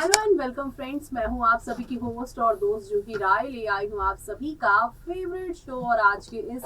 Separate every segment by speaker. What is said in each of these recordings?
Speaker 1: Hello and welcome friends, मैं हूं आप सभी की होस्ट और दोस्त जो कि राय ले आई हूं आप सभी का फेवरेट शो। और आज के इस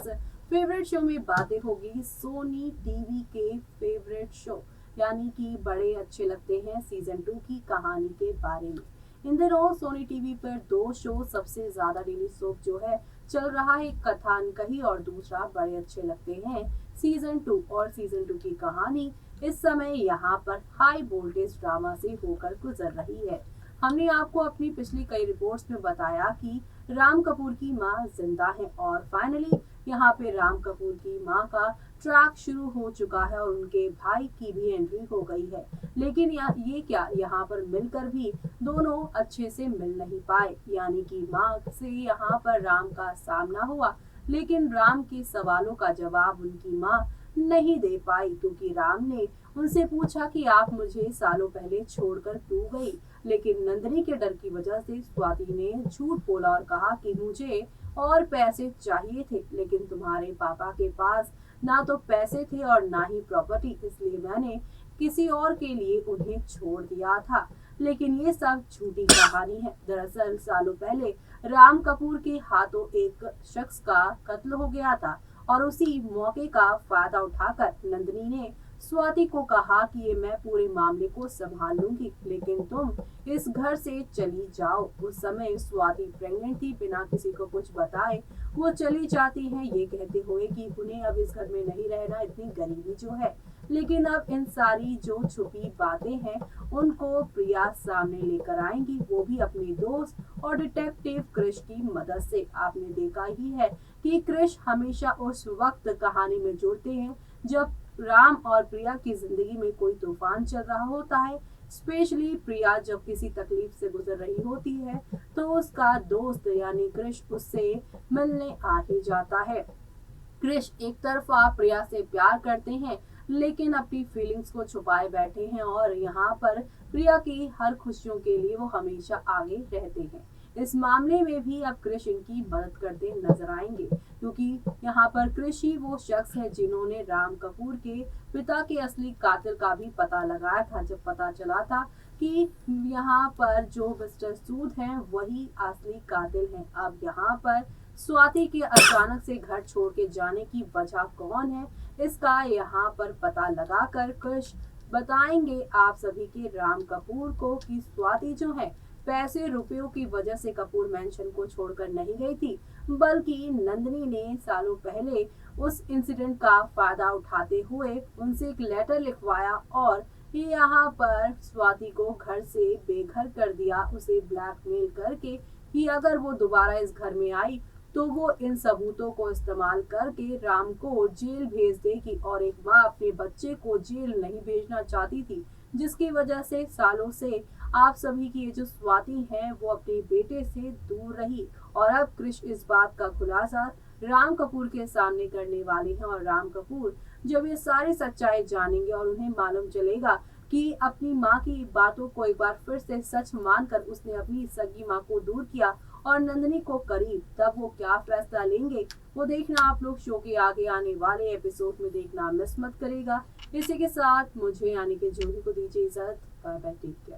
Speaker 1: फेवरेट शो में बातें होगी सोनी टीवी के फेवरेट शो यानी कि बड़े अच्छे लगते हैं सीजन 2 की कहानी के बारे में। इन दिनों सोनी टीवी पर दो शो सबसे ज्यादा डेली सोप जो है चल रहा है, एक कथान कही और दूसरा बड़े अच्छे लगते हैं सीजन 2। और सीजन 2 की कहानी इस समय यहाँ पर हाई वोल्टेज ड्रामा से होकर गुजर रही है। हमने आपको अपनी पिछली कई रिपोर्ट्स में बताया कि राम कपूर की मां जिंदा है और फाइनली यहाँ पे राम कपूर की मां का ट्रैक शुरू हो चुका है और उनके भाई की भी एंट्री हो गई है। लेकिन ये क्या, यहाँ पर मिलकर भी दोनों अच्छे से मिल नहीं पाए, यानी कि मां से यहाँ पर राम का सामना हुआ लेकिन राम के सवालों का जवाब उनकी मां नहीं दे पाई, क्योंकि राम ने उनसे पूछा कि आप मुझे सालों पहले छोड़कर क्यों गई। लेकिन नंदिनी के डर की वजह से स्वाति ने झूठ बोला और कहा कि मुझे और पैसे चाहिए थे, लेकिन तुम्हारे पापा के पास ना तो पैसे थे और ना ही प्रॉपर्टी, इसलिए मैंने किसी और के लिए उन्हें छोड़ दिया था। लेकिन ये सब झूठी कहानी है। दरअसल सालों पहले राम कपूर के हाथों एक शख्स का कत्ल हो गया था और उसी मौके का फायदा उठाकर नंदिनी ने स्वाति को कहा कि ये मैं पूरे मामले को संभाल लूंगी, लेकिन तुम इस घर से चली जाओ। उस समय स्वाति प्रेग्नेंट थी, बिना किसी को कुछ बताए वो चली जाती है, ये कहते हुए कि उन्हें अब इस घर में नहीं रहना, इतनी गरीबी जो है। लेकिन अब इन सारी जो छुपी बातें हैं उनको प्रिया सामने लेकर आएंगी, वो भी अपनी दोस्त और डिटेक्टिव क्रिश की मदद से। आपने देखा ही है कि क्रिश हमेशा उस वक्त कहानी में जुड़ते हैं जब राम और प्रिया की जिंदगी में कोई तूफान चल रहा होता है। स्पेशली प्रिया जब किसी तकलीफ से गुजर रही होती है तो उसका दोस्त यानी क्रिश उससे मिलने आ ही जाता है। क्रिश एक तरफा प्रिया से प्यार करते हैं लेकिन अपनी फीलिंग्स को छुपाए बैठे हैं और यहाँ पर प्रिया की हर खुशियों के लिए वो हमेशा आगे रहते हैं। इस मामले में भी अब क्रिश इनकी मदद करते नजर आएंगे, क्योंकि यहाँ पर क्रिश ही वो शख्स है जिन्होंने राम कपूर के पिता के असली कातिल का भी पता लगाया था। जब पता चला था कि यहाँ पर जो मिस्टर सूद हैं वही असली कातिल हैं। अब यहाँ पर स्वाति के अचानक से घर छोड़ के जाने की वजह कौन है, इसका यहाँ पर पता लगाकर क्रिश बताएंगे आप सभी के राम कपूर को कि स्वाति जो है पैसे रुपयों की वजह से कपूर मैंशन को छोड़कर नहीं गई थी, बल्कि नंदिनी ने सालों पहले उस इंसिडेंट का फायदा उठाते हुए उनसे एक लेटर लिखवाया और यहाँ पर स्वाति को घर से बेघर कर दिया, उसे ब्लैकमेल करके कि अगर वो दोबारा इस घर में आई तो वो इन सबूतों को इस्तेमाल करके राम को जेल भेज देगी। और एक माँ अपने बच्चे को जेल नहीं भेजना चाहती थी, जिसकी वजह से सालों से आप सभी की ये जो स्वाति है वो अपने बेटे से दूर रही। और अब क्रिश इस बात का खुलासा राम कपूर के सामने करने वाले हैं और राम कपूर जब ये सारी सच्चाई जानेंगे और उन्हें मालूम चलेगा कि अपनी माँ की बातों को एक बार फिर से सच मानकर उसने अपनी सगी माँ को दूर किया और नंदिनी को करीब, तब वो क्या फैसला लेंगे वो देखना आप लोग शो के आगे आने वाले एपिसोड में देखना मिस मत करेगा। इसी के साथ मुझे यानी कि जूही को दीजिए इजाजत। Bye bye, take care.